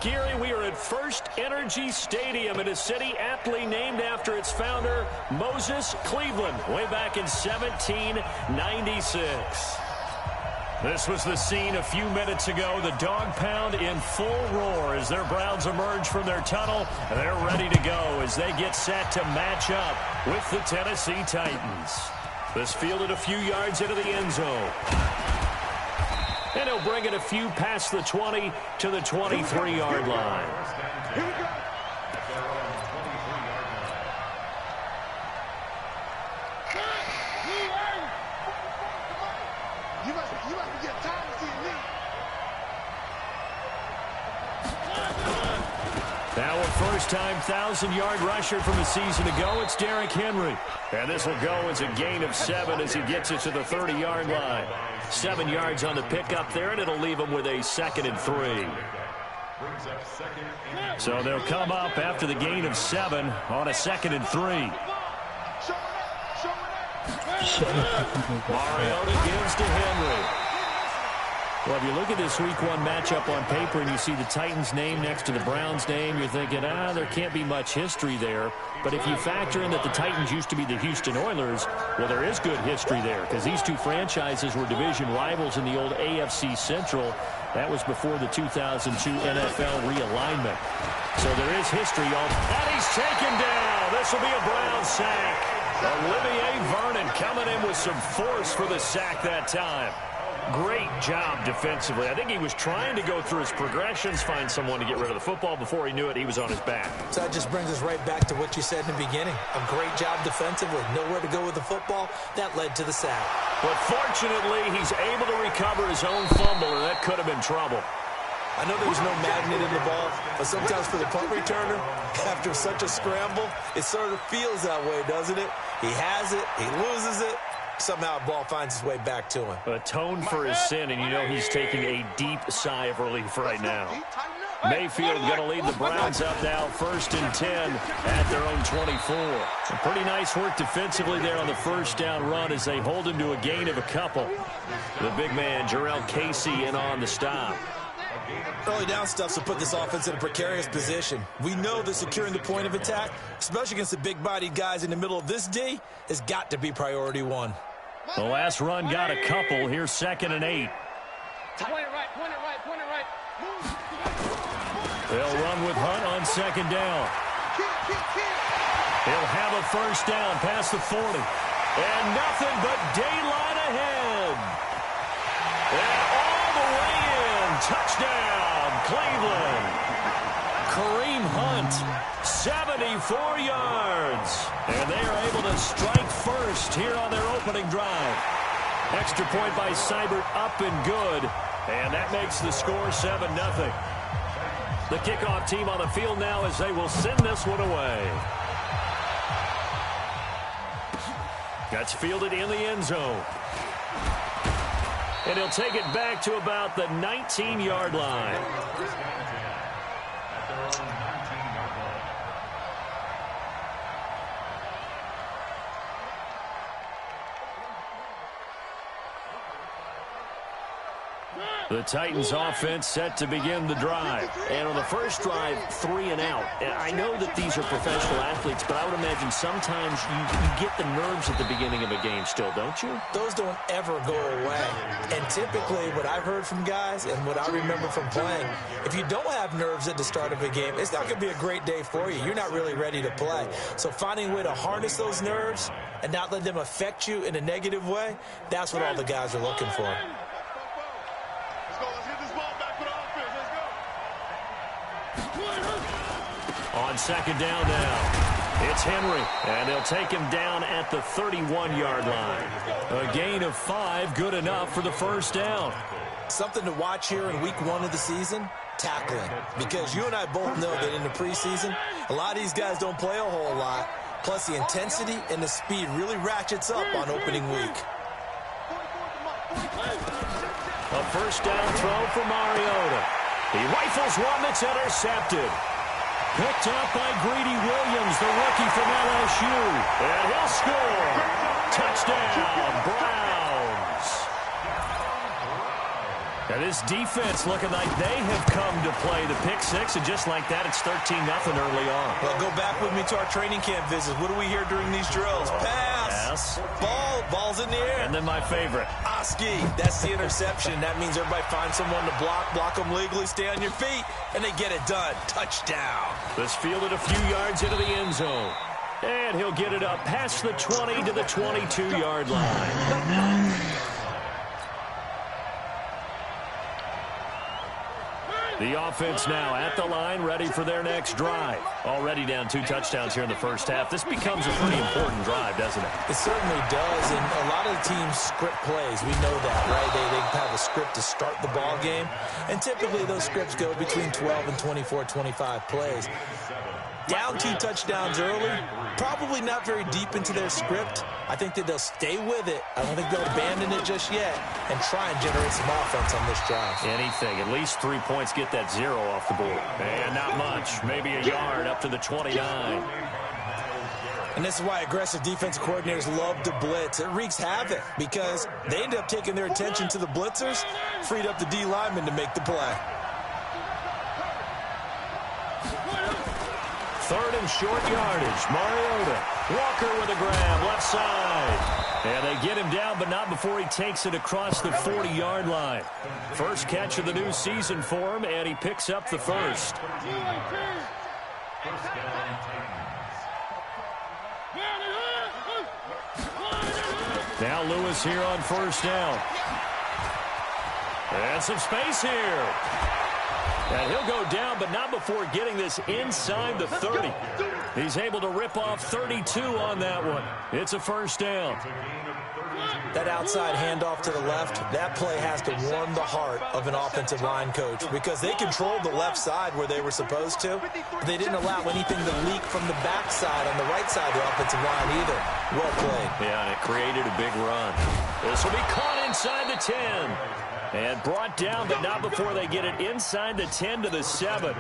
Geary, we are at First Energy Stadium in a city aptly named after its founder, Moses Cleveland, way back in 1796. This was the scene a few minutes ago. The dog pound in full roar as their Browns emerge from their tunnel. They're ready to go as they get set to match up with the Tennessee Titans. This fielded a few yards into the end zone. And he'll bring it a few past the 20 to the 23-yard line. Here we go. You must be getting tired of seeing me. Now a first-time 1,000-yard rusher from a season ago, it's Derrick Henry. And this will go as a gain of 7 as he gets it to the 30-yard line. 7 yards on the pickup there, and it'll leave him with a 2nd and 3. So they'll come up after the gain of 7 on a 2nd and 3. Mariota gives to Henry. Well, if you look at this Week 1 matchup on paper and you see the Titans name next to the Browns name, you're thinking, there can't be much history there. But if you factor in that the Titans used to be the Houston Oilers, well, there is good history there because these two franchises were division rivals in the old AFC Central. That was before the 2002 NFL realignment. So there is history. And he's taken down. This will be a Browns sack. Olivier Vernon coming in with some force for the sack that time. Great job defensively. I think he was trying to go through his progressions, find someone to get rid of the football. Before he knew it, he was on his back. So that just brings us right back to what you said in the beginning. A great job defensively. Nowhere to go with the football. That led to the sack. But fortunately, he's able to recover his own fumble, and that could have been trouble. I know there was no magnet in the ball, but sometimes for the punt returner, after such a scramble, it sort of feels that way, doesn't it? He has it. He loses it. Somehow the ball finds its way back to him. Atoned for his sin, and you know he's taking a deep sigh of relief right now. Mayfield going to lead the Browns up now, 1st and 10 at their own 24. Some pretty nice work defensively there on the first down run as they hold him to a gain of a couple. The big man, Jarrell Casey, in on the stop. Early down stuff will put this offense in a precarious position. We know that securing the point of attack, especially against the big-bodied guys in the middle of this D, has got to be priority 1. The last run got a couple. Here's 2nd and 8. Point it right. They'll run with Hunt on 2nd down. He'll have a first down past the 40. And nothing but daylight ahead. And all the way in. Touchdown, Cleveland. Kareem Hunt, 74 yards. And they are able to strike first here on their opening drive. Extra point by Seibert, up and good. And that makes the score 7-0. The kickoff team on the field now as they will send this one away. That's fielded in the end zone. And he'll take it back to about the 19-yard line. The Titans offense set to begin the drive. And on the first drive, 3 and out. And I know that these are professional athletes, but I would imagine sometimes you get the nerves at the beginning of a game still, don't you? Those don't ever go away. And typically what I've heard from guys and what I remember from playing, if you don't have nerves at the start of a game, it's not going to be a great day for you. You're not really ready to play. So finding a way to harness those nerves and not let them affect you in a negative way, that's what all the guys are looking for. On 2nd down now, it's Henry, and they'll take him down at the 31-yard line. A gain of 5, good enough for the first down. Something to watch here in week 1 of the season, tackling. Because you and I both know that in the preseason, a lot of these guys don't play a whole lot. Plus the intensity and the speed really ratchets up on opening week. A first down throw for Mariota. He rifles one that's intercepted. Picked up by Greedy Williams, the rookie from LSU. And he'll score. Touchdown, Browns. And this defense looking like they have come to play. The pick six, and just like that, it's 13-0 early on. Well, go back with me to our training camp visits. What do we hear during these drills? Pass. Ball's in the air. And then my favorite. Oski. That's the interception. That means everybody finds someone to block them legally, stay on your feet, and they get it done. Touchdown. This fielded a few yards into the end zone. And he'll get it up past the 20 to the 22-yard line. The offense now at the line, ready for their next drive. Already down 2 touchdowns here in the first half. This becomes a pretty important drive, doesn't it? It certainly does, and a lot of the teams script plays. We know that, right? They have a script to start the ball game, and typically those scripts go between 12 and 24, 25 plays. Down 2 touchdowns early, probably not very deep into their script. I think that they'll stay with it. I don't think they'll abandon it just yet and try and generate some offense on this drive. Anything. At least 3 points, get that 0 off the board. And not much. Maybe a yard up to the 29. And this is why aggressive defensive coordinators love to blitz. It wreaks havoc because they end up taking their attention to the blitzers, freed up the D lineman to make the play. 3rd and short yardage. Mariota. Walker with a grab, left side. And they get him down, but not before he takes it across the 40-yard line. First catch of the new season for him, and he picks up the first. Now Lewis here on first down. And some space here. And he'll go down, but not before getting this inside the 30. He's able to rip off 32 on that one. It's a first down. That outside handoff to the left, that play has to warm the heart of an offensive line coach because they controlled the left side where they were supposed to. They didn't allow anything to leak from the backside on the right side of the offensive line either. Well played. Yeah, and it created a big run. This will be caught inside the 10. And brought down, but not before they get it inside the 10 to the 7.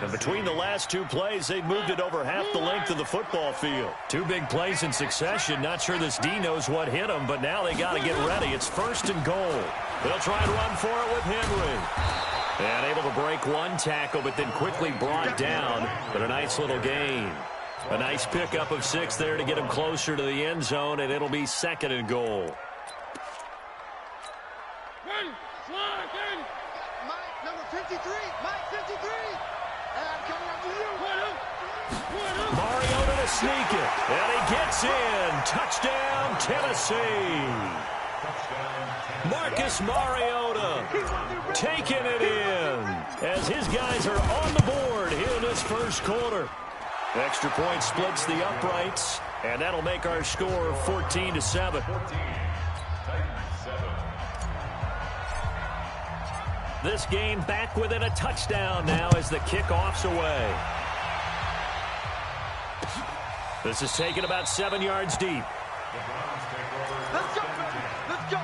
And between the last 2 plays, they've moved it over half the length of the football field. 2 big plays in succession. Not sure this D knows what hit them, but now they got to get ready. It's 1st and goal. They'll try and run for it with Henry. And able to break 1 tackle, but then quickly brought down. But a nice little gain. A nice pickup of 6 there to get him closer to the end zone, and it'll be 2nd and goal. Mike, number 53. Mike, 53. And I'm coming up to you. Mariota to sneak it. And he gets in. Touchdown, Tennessee. Marcus Mariota taking it in as his guys are on the board here in this first quarter. Extra point splits the uprights, and that'll make our score 14-7. This game back within a touchdown now as the kickoff's away. This is taken about 7 yards deep. Let's go, man. Let's go.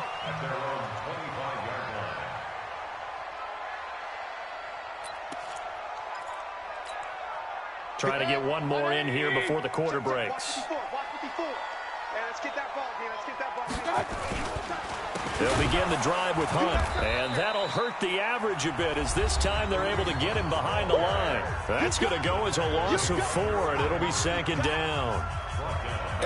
Trying to get one more in here before the quarter breaks. Watch 54. And let's get that ball, man. Let's get that ball. They'll begin the drive with Hunt, and that'll hurt the average a bit as this time they're able to get him behind the line. That's going to go as a loss of 4, and it'll be 2nd down.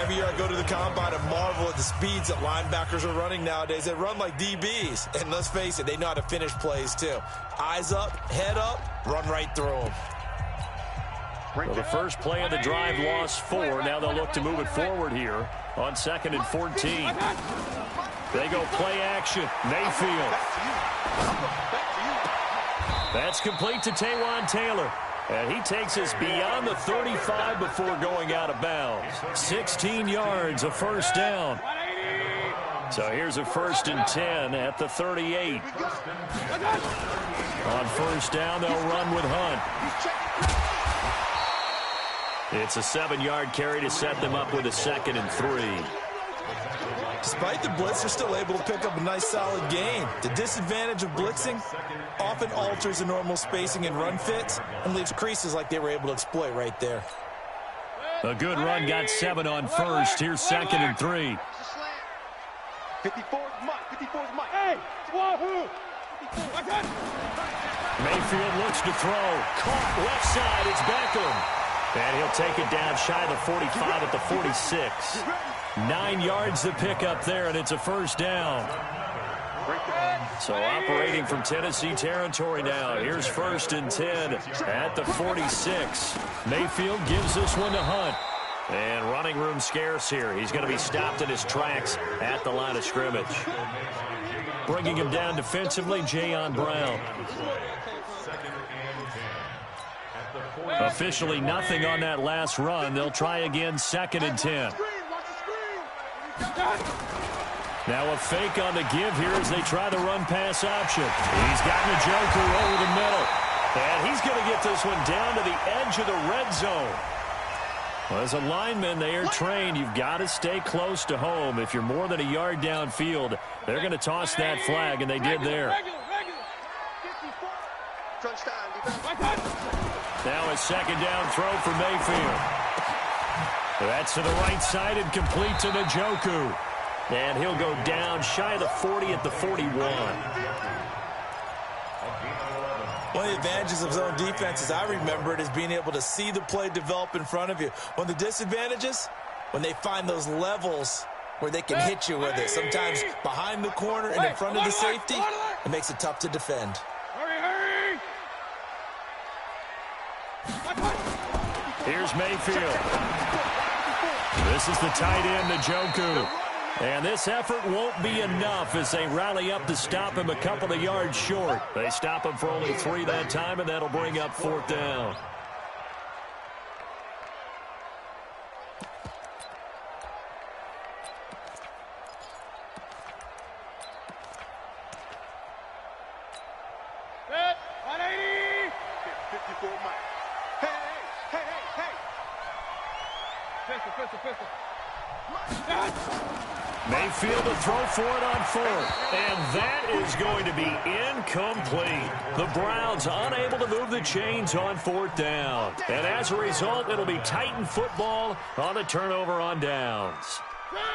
Every year I go to the combine and marvel at the speeds that linebackers are running nowadays. They run like DBs, and let's face it, they know how to finish plays too. Eyes up, head up, run right through them. Well, the first play of the drive lost 4. Now they'll look to move it forward here on 2nd and 14. They go play action. Mayfield. That's complete to Taywan Taylor. And he takes us beyond the 35 before going out of bounds. 16 yards, a first down. So here's a 1st and 10 at the 38. On first down, they'll run with Hunt. It's a 7-yard carry to set them up with a 2nd and 3. Despite the blitz, they're still able to pick up a nice solid gain. The disadvantage of blitzing often alters the normal spacing and run fits and leaves creases like they were able to exploit right there. A good run, got 7 on first. Here's 2nd and 3. 54's Mike. 54's Mike. Hey, wahoo! Mayfield looks to throw. Caught left side. It's Beckham. And he'll take it down shy of the 45 at the 46. 9 yards to pick up there, and it's a first down. So operating from Tennessee territory now. Here's 1st and 10 at the 46. Mayfield gives this one to Hunt. And running room scarce here. He's going to be stopped in his tracks at the line of scrimmage. Bringing him down defensively, Jayon Brown. Officially nothing on that last run. They'll try again, 2nd and 10. Now a fake on the give here as they try the run-pass option. He's got Njoku over the middle. And he's going to get this one down to the edge of the red zone. Well, as a lineman, they are trained. You've got to stay close to home. If you're more than a yard downfield, they're going to toss that flag, and they did there. Now a 2nd down throw for Mayfield. That's to the right side and complete to Njoku. And he'll go down shy of the 40 at the 41. One of the advantages of zone defense, as I remember it, is being able to see the play develop in front of you. One of the disadvantages, when they find those levels where they can hit you with it. Sometimes behind the corner and in front of the safety, it makes it tough to defend. Here's Mayfield. This is the tight end, Njoku. And this effort won't be enough as they rally up to stop him a couple of yards short. They stop him for only 3 that time, and that'll bring up 4th down. Set, 180. 54 Mike. Hey. Pistol. Mayfield to throw for it on 4th. And that is going to be incomplete. The Browns unable to move the chains on 4th down. And as a result, it'll be Titan football on the turnover on downs.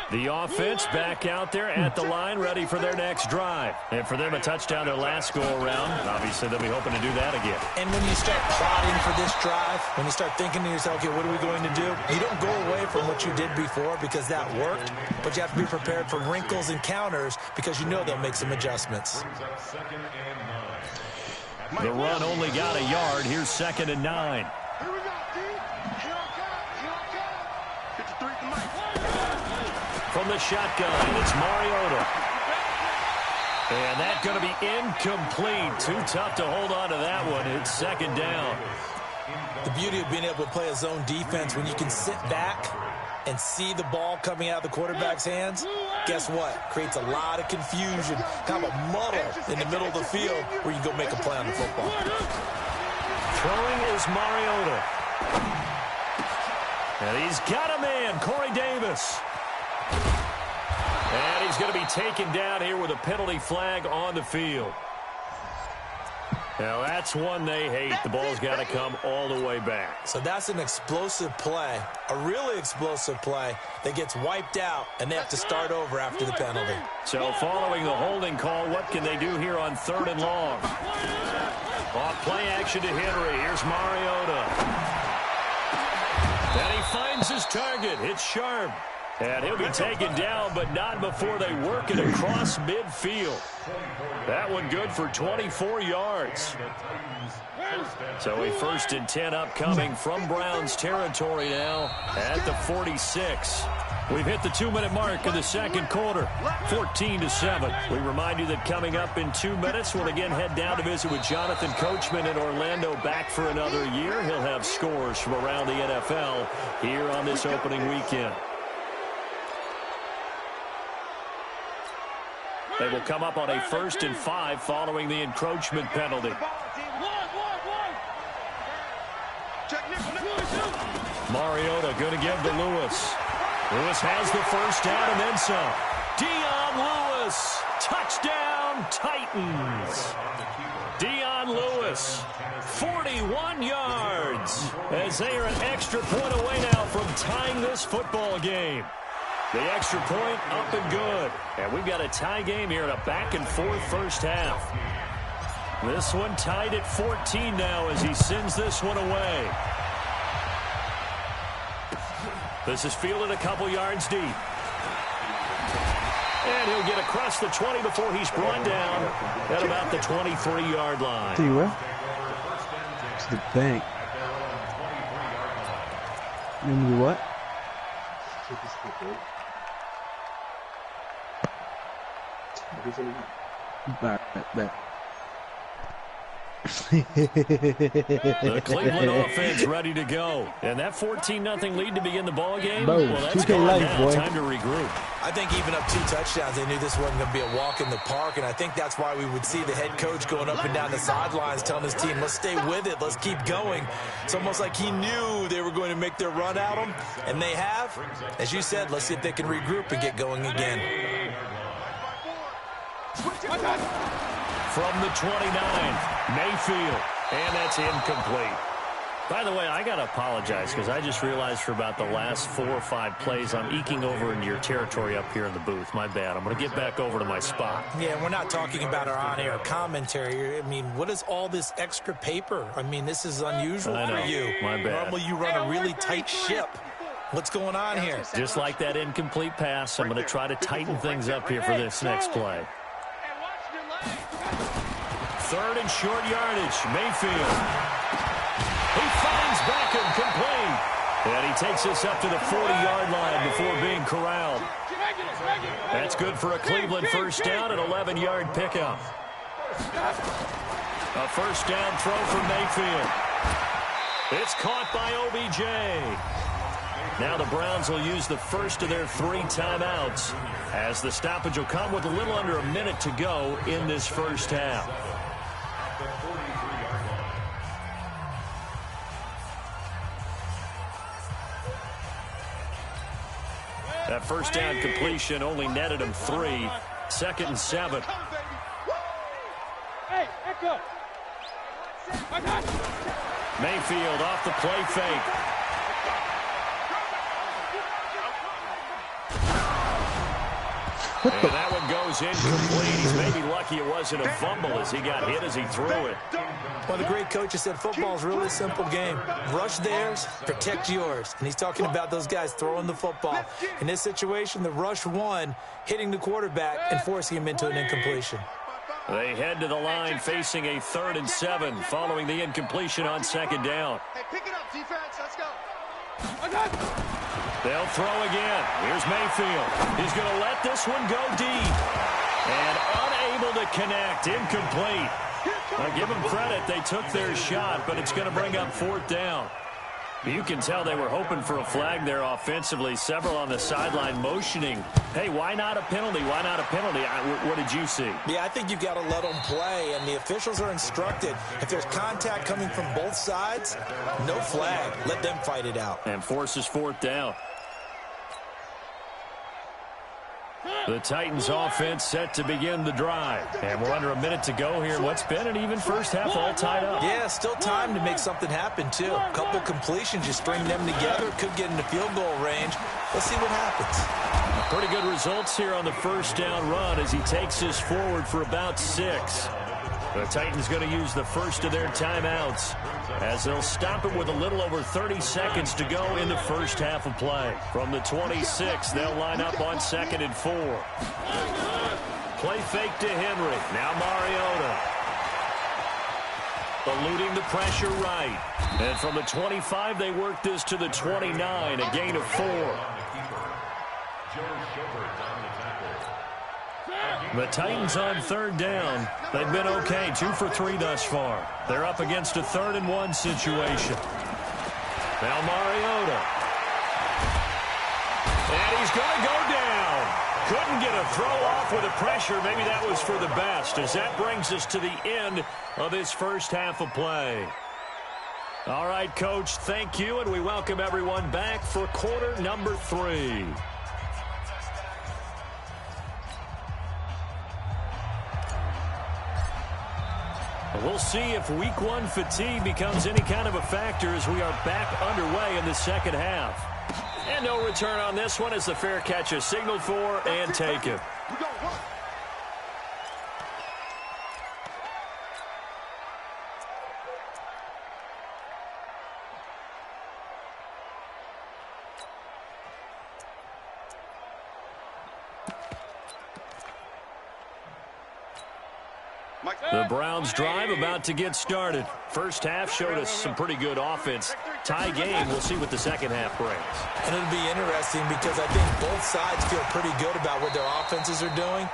The offense back out there at the line, ready for their next drive. And for them, a touchdown their last go-around. Obviously, they'll be hoping to do that again. And when you start plotting for this drive, when you start thinking to yourself, okay, what are we going to do? You don't go away from what you did before because that worked, but you have to be prepared for wrinkles and counters because you know they'll make some adjustments. The run only got a yard. Here's 2nd and 9. Here we go, D. Here I come. 53 for Mike. From the shotgun, it's Mariota. And that's going to be incomplete. Too tough to hold on to that one. It's 2nd down. The beauty of being able to play a zone defense when you can sit back and see the ball coming out of the quarterback's hands, guess what? Creates a lot of confusion, kind of a muddle in the middle of the field where you can go make a play on the football. Throwing is Mariota. And he's got a man, Corey Davis. And he's going to be taken down here with a penalty flag on the field. Now, that's one they hate. The ball's got to come all the way back. So that's an explosive play, a really explosive play that gets wiped out, and they have to start over after the penalty. So following the holding call, what can they do here on 3rd and long? Off play action to Henry. Here's Mariota. And he finds his target. It's Sharp. And he'll be taken down, but not before they work it across midfield. That one good for 24 yards. So a 1st and 10 upcoming from Browns territory now at the 46. We've hit the 2-minute mark in the 2nd quarter, 14-7. We remind you that coming up in 2 minutes, we'll again head down to visit with Jonathan Coachman in Orlando, back for another year. He'll have scores from around the NFL here on this opening weekend. They will come up on a 1st and 5 following the encroachment penalty. Mariota going to give to Lewis. Lewis has the 1st down and then some. Dion Lewis, touchdown Titans. Dion Lewis, 41 yards, as they are an extra point away now from tying this football game. The extra point up and good. And we've got a tie game here in a back-and-forth first half. This one tied at 14 now as he sends this one away. This is fielded a couple yards deep. And he'll get across the 20 before he's brought down at about the 23-yard line. See where? To the bank. You want me to do what? Back. The Cleveland offense ready to go. And that 14-0 lead to begin the ball game, Boom. well, that's 2K gone life, now. boy. Time to regroup. I think even up 2 touchdowns, they knew this wasn't going to be a walk in the park, and I think that's why we would see the head coach going up and down the sidelines telling his team, let's stay with it, let's keep going. It's almost like he knew they were going to make their run at him, and they have. As you said, let's see if they can regroup and get going again. From the 29, Mayfield, and that's incomplete. By the way, I got to apologize because I just realized for about the last 4 or 5 plays, I'm eking over into your territory up here in the booth. My bad. I'm going to get back over to my spot. Yeah, we're not talking about our on-air commentary. I mean, what is all this extra paper? I mean, this is unusual for you. My bad. Normally you run a really tight ship. What's going on here? Just like that incomplete pass, I'm going to try to tighten things up here for this next play. 3rd and short yardage, Mayfield. He finds Beckham complete. And he takes us up to the 40-yard line before being corralled. That's good for a Cleveland first down, an 11-yard pickup. A first down throw for Mayfield. It's caught by OBJ. Now the Browns will use the first of their 3 timeouts as the stoppage will come with a little under a minute to go in this first half. That first down completion only netted him 3. 2nd and 7. Hey, Echo. Mayfield off the play fake. And that one goes incomplete. He's maybe lucky it wasn't a fumble as he got hit as he threw it. Well, the great coach has said football's a really simple game. Rush theirs, protect yours. And he's talking about those guys throwing the football. In this situation, the rush won, hitting the quarterback and forcing him into an incompletion. They head to the line facing a 3rd and 7 following the incompletion on 2nd down. Hey, pick it up, defense. Let's go. They'll throw again. Here's Mayfield. He's going to let this one go deep. And unable to connect. Incomplete. I'll give them credit. They took their shot, but it's going to bring up 4th down. You can tell they were hoping for a flag there offensively. Several on the sideline motioning. Hey, why not a penalty? Why not a penalty? What did you see? Yeah, I think you've got to let them play, and the officials are instructed. If there's contact coming from both sides, no flag. Let them fight it out. And forces 4th down. The Titans offense set to begin the drive. And we're under a minute to go here in what's been an even first half, all tied up. Yeah, still time to make something happen, too. A couple completions, you string them together, could get into field goal range. Let's see what happens. Pretty good results here on the first down run as he takes us forward for about 6. The Titans going to use the first of their timeouts as they'll stop it with a little over 30 seconds to go in the first half of play. From the 26, they'll line up on 2nd and 4. Play fake to Henry. Now Mariota. Eluding the pressure right. And from the 25, they work this to the 29, a gain of 4. The Titans on 3rd down. They've been okay, 2 for 3 thus far. They're up against a 3rd and 1 situation. Now Mariota. And he's going to go down. Couldn't get a throw off with the pressure. Maybe that was for the best, as that brings us to the end of this first half of play. All right, Coach, thank you, and we welcome everyone back for quarter number 3. We'll see if week 1 fatigue becomes any kind of a factor as we are back underway in the second half. And no return on this one as the fair catch is signaled for and taken. The Browns drive about to get started. First half showed us some pretty good offense. Tie game, we'll see what the second half brings. And it'll be interesting because I think both sides feel pretty good about what their offenses are doing.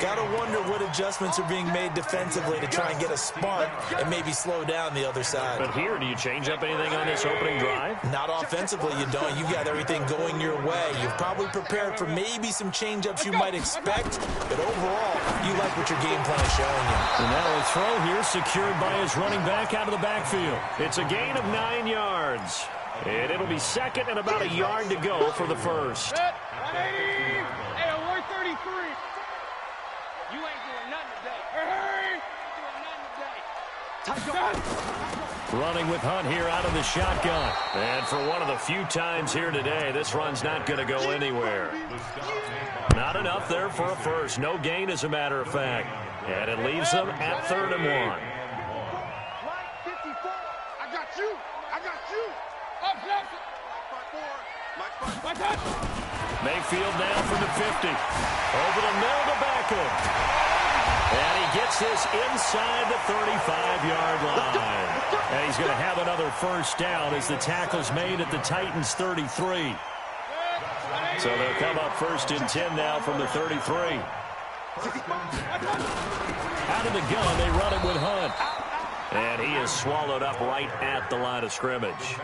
Got to wonder what adjustments are being made defensively to try and get a spark and maybe slow down the other side. But here, do you change up anything on this opening drive? Not offensively, you don't. You've got everything going your way. You've probably prepared for maybe some change-ups you might expect, but overall, you like what your game plan is showing you. And now a throw here secured by his running back out of the backfield. It's a gain of 9 yards. And it'll be second and about a yard to go for the first. Hey, 133. You ain't doing nothing today. Hey, doing nothing today. Running with Hunt here out of the shotgun. And for one of the few times here today, this run's not going to go anywhere. Not enough there for a first. No gain, as a matter of fact. And it leaves them at 3rd and 1. Line 54. I got you. I got you. Up, left. Mike 4. Mayfield now from the 50. Over the middle to Beckham. And he gets this inside the 35-yard line. And he's going to have another first down as the tackle's made at the Titans' 33. So they'll come up 1st and 10 now from the 33. Out of the gun, they run it with Hunt. And he is swallowed up right at the line of scrimmage.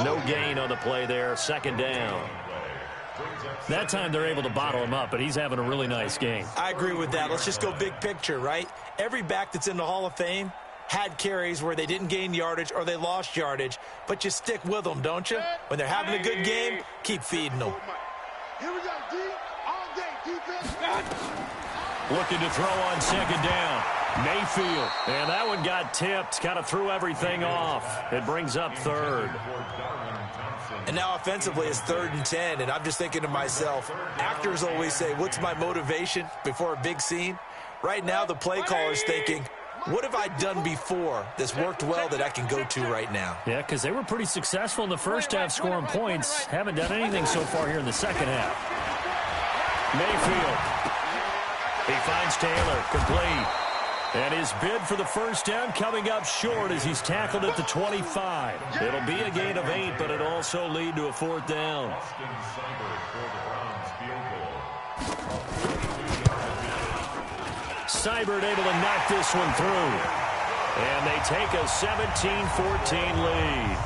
No gain on the play there. 2nd down. That time they're able to bottle him up, but he's having a really nice game. I agree with that. Let's just go big picture, right? Every back that's in the Hall of Fame had carries where they didn't gain yardage or they lost yardage, but you stick with them, don't you? When they're having a good game, keep feeding them. Here we go, D. All day, defense. Looking to throw on 2nd down. Mayfield. And that one got tipped. Kind of threw everything off. It brings up 3rd. And now offensively it's 3rd and 10, and I'm just thinking to myself, actors always say, what's my motivation before a big scene? Right now the play caller's thinking, what have I done before that's worked well that I can go to right now? Yeah, because they were pretty successful in the first half scoring points. Haven't done anything so far here in the second half. Mayfield. He finds Taylor. Complete. And his bid for the first down coming up short as he's tackled at the 25. It'll be a gain of 8, but it'll also lead to a 4th down. Seibert able to knock this one through. And they take a 17-14 lead.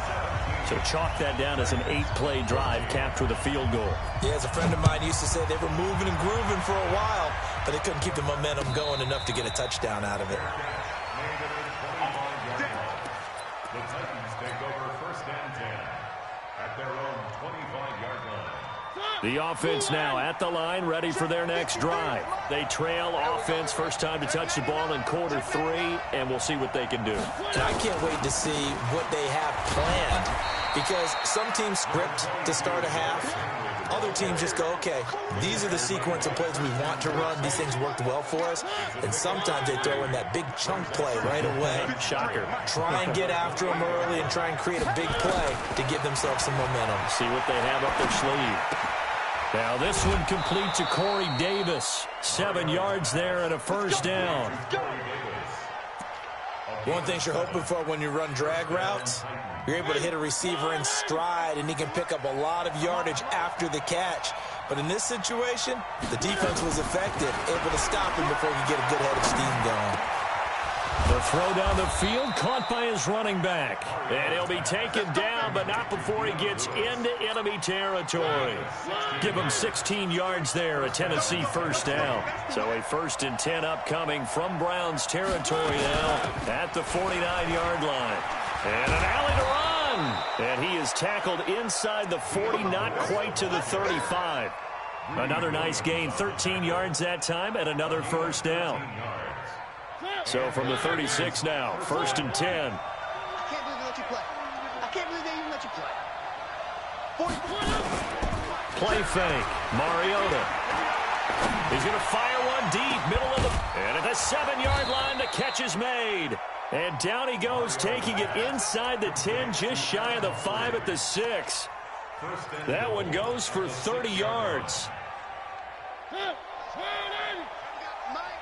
So chalk that down as an 8-play drive capped with a field goal. Yeah, as a friend of mine used to say, they were moving and grooving for a while, but they couldn't keep the momentum going enough to get a touchdown out of it. The Titans take over 1st and 10 at their own 25-yard line. The offense now at the line, ready for their next drive. They trail offense, first time to touch the ball in quarter 3, and we'll see what they can do. And I can't wait to see what they have planned, because some teams script to start a half. Other teams just go, okay, these are the sequence of plays we want to run. These things worked well for us. And sometimes they throw in that big chunk play right away. Shocker. Try and get after them early and try and create a big play to give themselves some momentum. See what they have up their sleeve. Now this one complete to Corey Davis. 7 yards there and a first down. One thing you're hoping for when you run drag routes, you're able to hit a receiver in stride, and he can pick up a lot of yardage after the catch. But in this situation, the defense was effective, able to stop him before he could get a good head of steam going. The throw down the field, caught by his running back. And he'll be taken down, but not before he gets into enemy territory. Give him 16 yards there, a Tennessee first down. So a 1st and 10 upcoming from Browns territory now at the 49-yard line. And an alley to run. And he is tackled inside the 40, not quite to the 35. Another nice gain, 13 yards that time, and another first down. So from the 36 now, 1st and 10. I can't believe they let you play. I can't believe they even let you play. 40. Play fake. Mariota. He's going to fire one deep, middle of the... And at the 7-yard line, the catch is made. And down he goes, taking it inside the 10, just shy of the 5 at the 6. That one goes for 30 yards. Mike,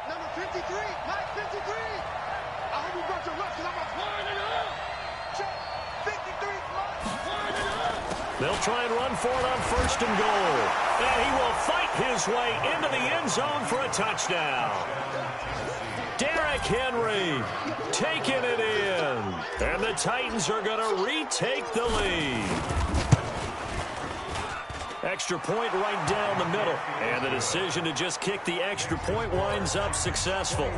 number 53. Mike, 53. 53. I hope you brought your left because I'm a flying it up. Check. 53 plus. They'll try and run for it on 1st and goal. And he will fight his way into the end zone for a touchdown. Derrick Henry taking it in. And the Titans are going to retake the lead. Extra point right down the middle. And the decision to just kick the extra point winds up successful.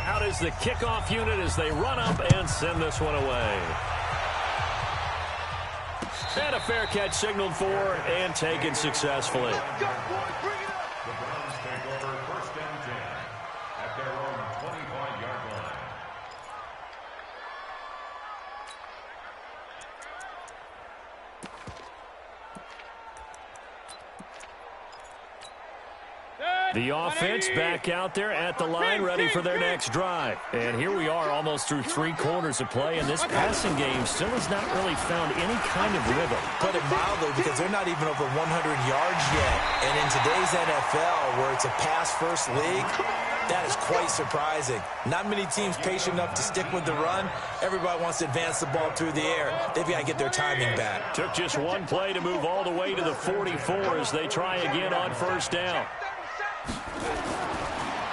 Out is the kickoff unit as they run up and send this one away. And a fair catch signaled for and taken successfully. The Browns take over 1st and 10 at their own 25-yard line. The offense back out there at the line, ready for their next drive. And here we are almost through 3 quarters of play, and this passing game still has not really found any kind of rhythm. Put it mildly, because they're not even over 100 yards yet. And in today's NFL, where it's a pass-first league, that is quite surprising. Not many teams patient enough to stick with the run. Everybody wants to advance the ball through the air. They've got to get their timing back. Took just one play to move all the way to the 44 as they try again on 1st down.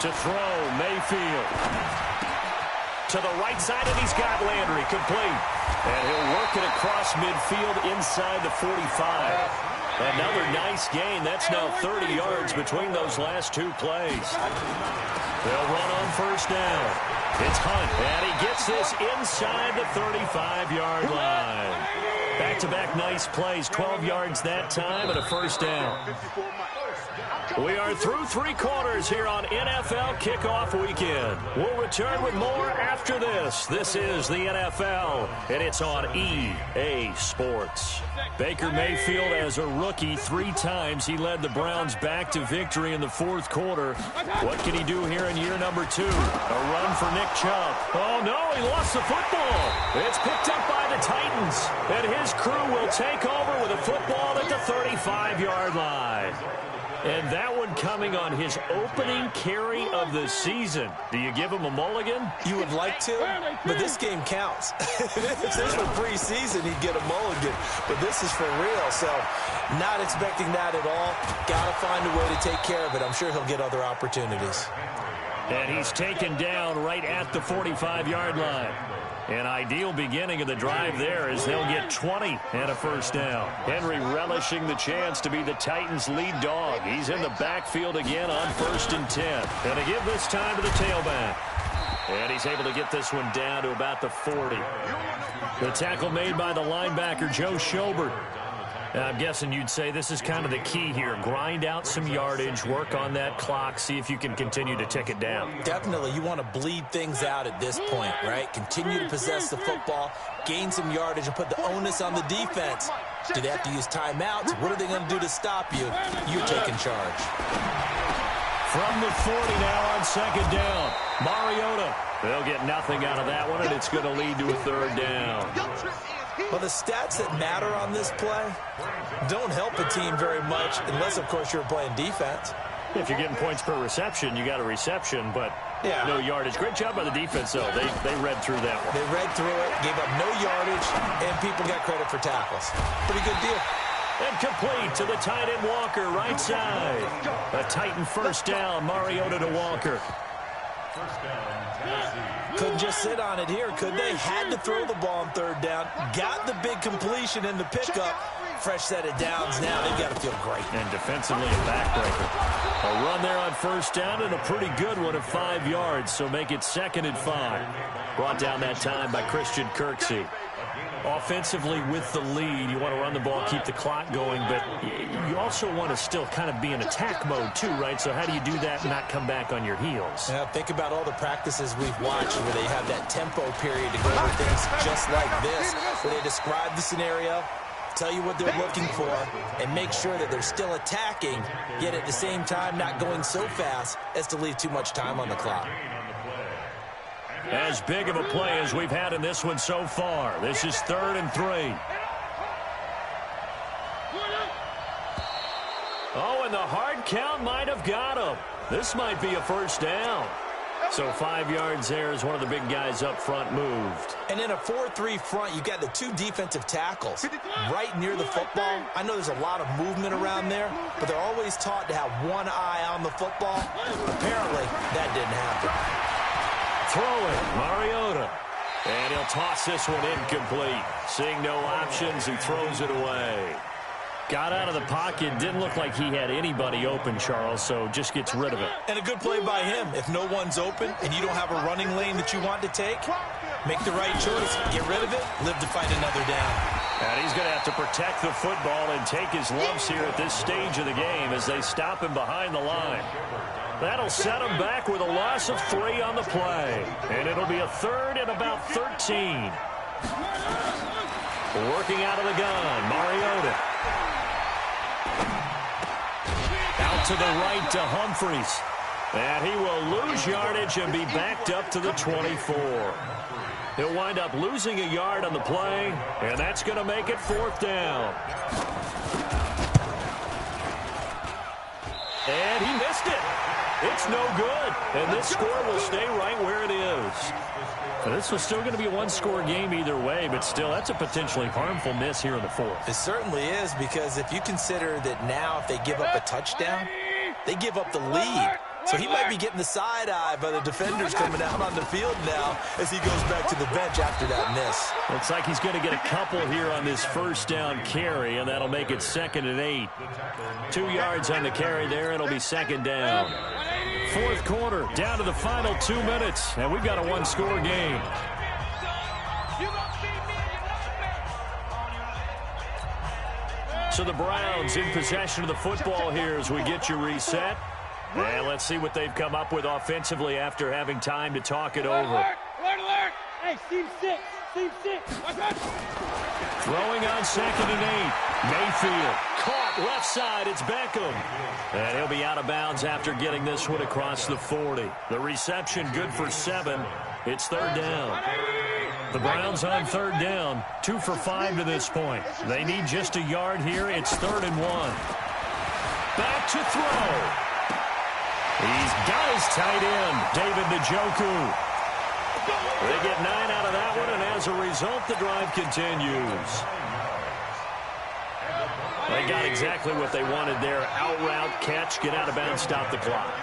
To throw, Mayfield. To the right side, and he's got Landry complete. And he'll work it across midfield inside the 45. Another nice gain. That's now 30 yards between those last 2 plays. They'll run on 1st down. It's Hunt, and he gets this inside the 35-yard line. Back-to-back nice plays, 12 yards that time, and a 1st down. We are through 3 quarters here on NFL Kickoff Weekend. We'll return with more after this. This is the NFL, and it's on EA Sports. Baker Mayfield, as a rookie, 3 times he led the Browns back to victory in the 4th quarter. What can he do here in year number 2? A run for Nick Chubb. Oh, no, he lost the football. It's picked up by the Titans, and his crew will take over with a football at the 35-yard line. And that one coming on his opening carry of the season. Do you give him a mulligan? You would like to, but this game counts. If this were preseason, he'd get a mulligan. But this is for real, so not expecting that at all. Got to find a way to take care of it. I'm sure he'll get other opportunities. And he's taken down right at the 45-yard line. An ideal beginning of the drive there as they'll get 20 and a 1st down. Henry relishing the chance to be the Titans' lead dog. He's in the backfield again on 1st and 10. Going to give this time to the tailback. And he's able to get this one down to about the 40. The tackle made by the linebacker, Joe Schobert. I'm guessing you'd say this is kind of the key here. Grind out some yardage, work on that clock, see if you can continue to tick it down. Definitely, you want to bleed things out at this point, right? Continue to possess the football, gain some yardage, and put the onus on the defense. Do they have to use timeouts? What are they going to do to stop you? You're taking charge. From the 40 now on 2nd down, Mariota. They'll get nothing out of that one, and it's going to lead to a 3rd down. Well, the stats that matter on this play don't help a team very much unless, of course, you're playing defense. If you're getting points per reception, you got a reception, but no yardage. Great job by the defense, though. They read through that one. They read through it, gave up no yardage, and people got credit for tackles. Pretty good deal. And complete to the tight end Walker, right side. A Titan 1st down, Mariota to Walker. 1st down, Tennessee. Couldn't just sit on it here, could they? Had to throw the ball on 3rd down. Got the big completion in the pickup. Fresh set of downs now. They've got to feel great. And defensively a backbreaker. A run there on 1st down and a pretty good one of 5 yards, so make it 2nd and 5. Brought down that time by Christian Kirksey. Offensively with the lead, you want to run the ball, keep the clock going, but you also want to still kind of be in attack mode too, right? So how do you do that and not come back on your heels? Yeah, think about all the practices we've watched where they have that tempo period to go over things just like this, where they describe the scenario, tell you what they're looking for, and make sure that they're still attacking, yet at the same time not going so fast as to leave too much time on the clock. As big of a play as we've had in this one so far. This is 3rd and 3. Oh, and the hard count might have got him. This might be a first down. So 5 yards there as one of the big guys up front moved. And in a 4-3 front, you got the 2 defensive tackles right near the football. I know there's a lot of movement around there, but they're always taught to have one eye on the football. Apparently, that didn't happen. Throwing, Mariota. And he'll toss this one incomplete. Seeing no options, he throws it away. Got out of the pocket. Didn't look like he had anybody open, Charles, so just gets rid of it. And a good play by him. If no one's open and you don't have a running lane that you want to take, make the right choice. Get rid of it. Live to fight another down. And he's going to have to protect the football and take his lumps here at this stage of the game as they stop him behind the line. That'll set him back with a loss of 3 on the play. And it'll be a 3rd and about 13. Working out of the gun, Mariota. Out to the right to Humphries. And he will lose yardage and be backed up to the 24. He'll wind up losing a yard on the play, and that's going to make it 4th down. And he missed it. It's no good. And this score will stay right where it is. Now, this was still going to be a one-score game either way, but still, that's a potentially harmful miss here in the 4th. It certainly is, because if you consider that now if they give up a touchdown, they give up the lead. So he might be getting the side eye by the defenders coming out on the field now as he goes back to the bench after that miss. Looks like he's going to get a couple here on this first down carry, and that'll make it 2nd and 8. 2 yards on the carry there. It'll be 2nd down. 4th quarter, down to the final 2 minutes, and we've got a one-score game. So the Browns in possession of the football here as we get you reset. And let's see what they've come up with offensively after having time to talk it over. Alert! Hey, Steve 6. Throwing on 2nd and 8. Mayfield caught left side. It's Beckham. And he'll be out of bounds after getting this one across the 40. The reception good for 7. It's 3rd down. The Browns on 3rd down. 2 for 5 to this point. They need just a yard here. It's 3rd and 1. Back to throw. He's got his tight end, David Njoku. They get 9 out of that one, and as a result, the drive continues. They got exactly what they wanted there. Out route, catch, get out of bounds, stop the clock.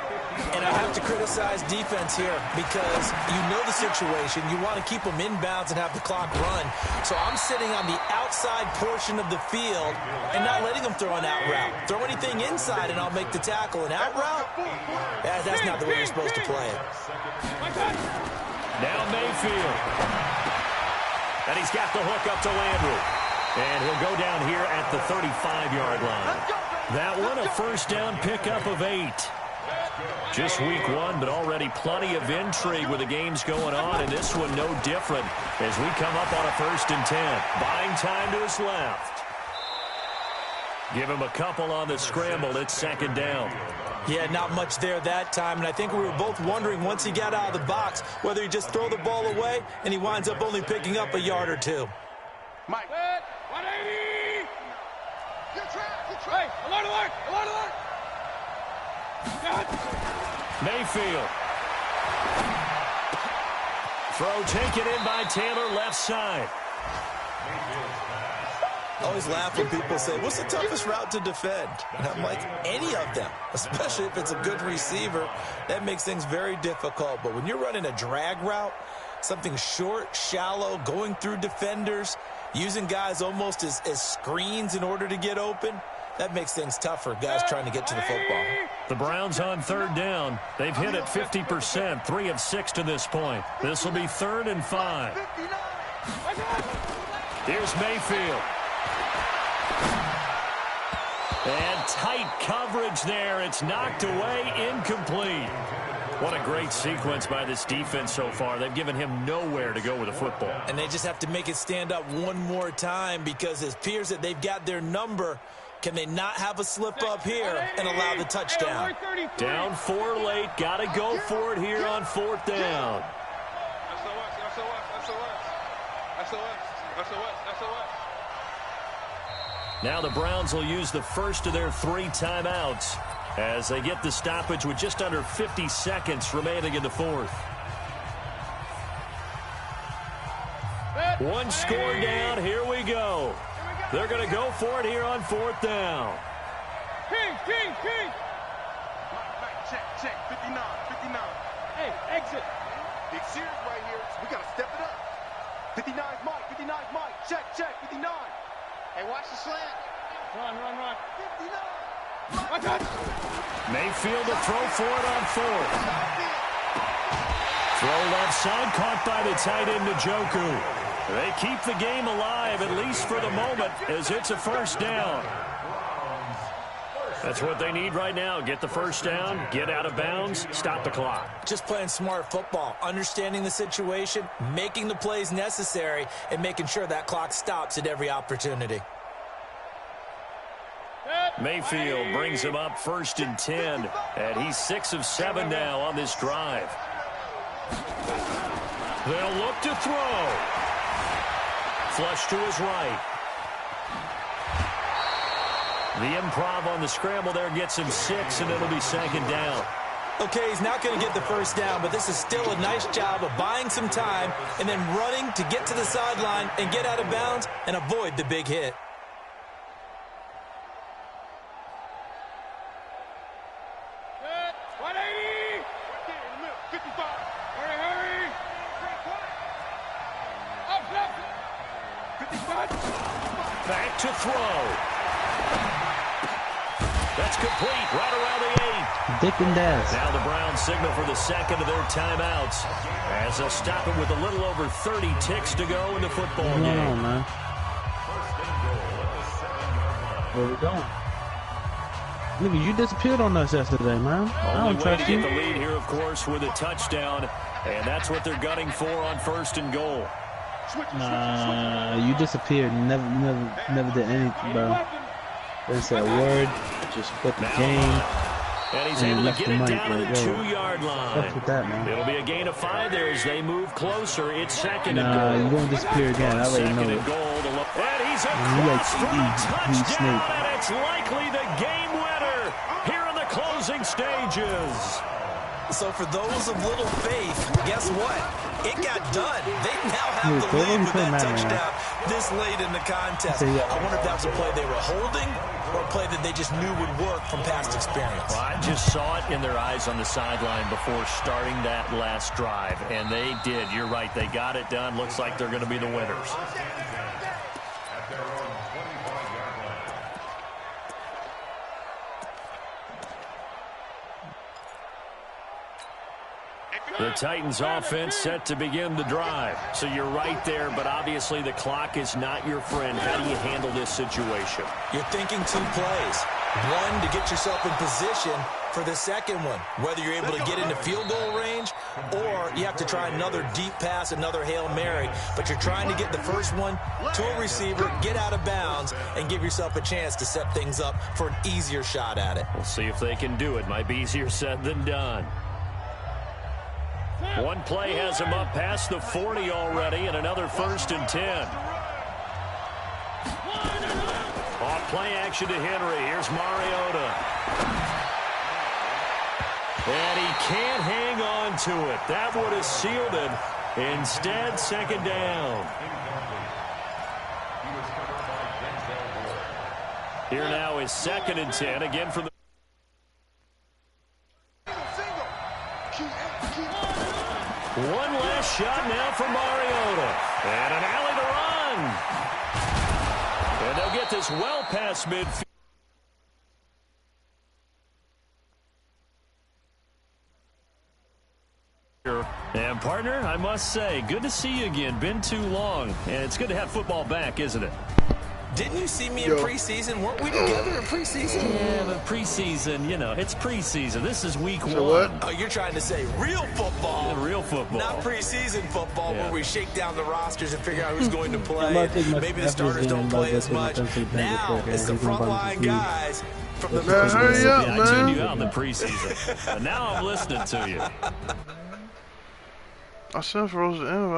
And I have to criticize defense here because you know the situation. You want to keep them inbounds and have the clock run. So I'm sitting on the outside portion of the field and not letting them throw an out route. Throw anything inside and I'll make the tackle. An out route? That's not the way you're supposed to play it. Now Mayfield. And he's got the hook up to Landry. And he'll go down here at the 35-yard line. That one, a first down pickup of 8. Just week 1, but already plenty of intrigue with the games going on, and this one no different as we come up on a 1st and 10. Buying time to his left. Give him a couple on the scramble. It's 2nd down. Yeah, not much there that time, and I think we were both wondering once he got out of the box whether he just throw the ball away and he winds up only picking up a yard or 2. Mike. 180. Good try. Hey, alert. Mayfield. Throw taken in by Taylor, left side. I always laugh when people say, what's the toughest route to defend? And I'm like, any of them, especially if it's a good receiver. That makes things very difficult. But when you're running a drag route, something short, shallow, going through defenders, using guys almost as screens in order to get open, that makes things tougher, guys trying to get to the football. The Browns on 3rd down. They've hit it 50%, 3 of 6 to this point. This will be 3rd and 5. Here's Mayfield. And tight coverage there. It's knocked away, incomplete. What a great sequence by this defense so far. They've given him nowhere to go with the football. And they just have to make it stand up one more time because it appears that they've got their number. Can they not have a slip up here and allow the touchdown? Down 4 late. Got to go for it here on 4th down. Now the Browns will use the first of their 3 timeouts. as they get the stoppage with just under 50 seconds remaining in the fourth. One score down. Here we go. They're going to go for it here on fourth down. King. Check. 59. Hey, exit. Big series right here. So we got to step it up. 59's Mike. Check. 59. Hey, watch the slant. Run. 59. Watch out. Mayfield to throw for it on fourth. Throw left side, caught by the tight end Njoku. They keep the game alive, at least for the moment, as it's a first down. That's what they need right now. Get the first down, get out of bounds, stop the clock. Just playing smart football, understanding the situation, making the plays necessary, and making sure that clock stops at every opportunity. Mayfield brings him up 1st and 10, and he's 6 of 7 now on this drive. They'll look to throw. Flush to his right. The improv on the scramble there gets him 6, and it'll be 2nd down. Okay, he's not going to get the first down, but this is still a nice job of buying some time and then running to get to the sideline and get out of bounds and avoid the big hit. Back to throw. That's complete right around the 8. Dick and Daz. Now the Browns signal for the second of their timeouts as they'll stop it with a little over 30 ticks to go in the football game. What's going on, man? Where we going? Nigga, you disappeared on us yesterday, man. I Only don't way to trust you. get the lead here, of course, with a touchdown, and that's what they're gunning for on 1st and goal. Nah, you disappeared. Never did anything, bro. Didn't say a word. Just put the game. And he's And able to left get the it mic down to the right there. 2-yard line. Fuck with that, man. It'll be a gain of 5 there as they move closer. It's 2nd and Nah, goal. you gonna disappear again. I already 2nd know and it. goal. And he's And he across for a he touchdown, snake. and it's likely the game winner here in the closing stages. So for those of little faith, guess what? It got done. They now have Dude, the they lead didn't with play that Madden, touchdown this late in the contest. Say, yeah. I wonder if that was a play they were holding or a play that they just knew would work from past experience. Well, I just saw it in their eyes on the sideline before starting that last drive, and they did. You're right. They got it done. Looks like they're going to be the winners. At their own 25-yard line. The Titans offense set to begin the drive. So you're right there, but obviously the clock is not your friend. How do you handle this situation? You're thinking 2 plays. One, to get yourself in position for the second one, whether you're able to get into field goal range or you have to try another deep pass, another Hail Mary, but you're trying to get the first one to a receiver, get out of bounds, and give yourself a chance to set things up for an easier shot at it. We'll see if they can do it. Might be easier said than done. One play has him up past the 40 already, and another 1st and 10. Off play action to Henry. Here's Mariota. And he can't hang on to it. That would have sealed it. Instead, 2nd down. Here now is 2nd and 10. Again from the... One last shot now for Mariota. And an alley to run. And they'll get this well past midfield. And, partner, I must say, good to see you again. Been too long. And it's good to have football back, isn't it? Didn't you see me in preseason? Weren't we together in preseason? Yeah, but preseason, you know, it's preseason. This is week 1. what? Oh, you're trying to say real football. Yeah, real football. Not preseason football Yeah. where we shake down the rosters and figure out who's going to I'm play. about to take my Maybe the snaps starters again. don't I'm about play to as take my much. pencil back Now before, it's the man. He's gonna frontline buy me some guys from the Man, hurry up, Yeah, I tuned man. you out in the preseason. And now I'm listening to you. I sent Rose an invite.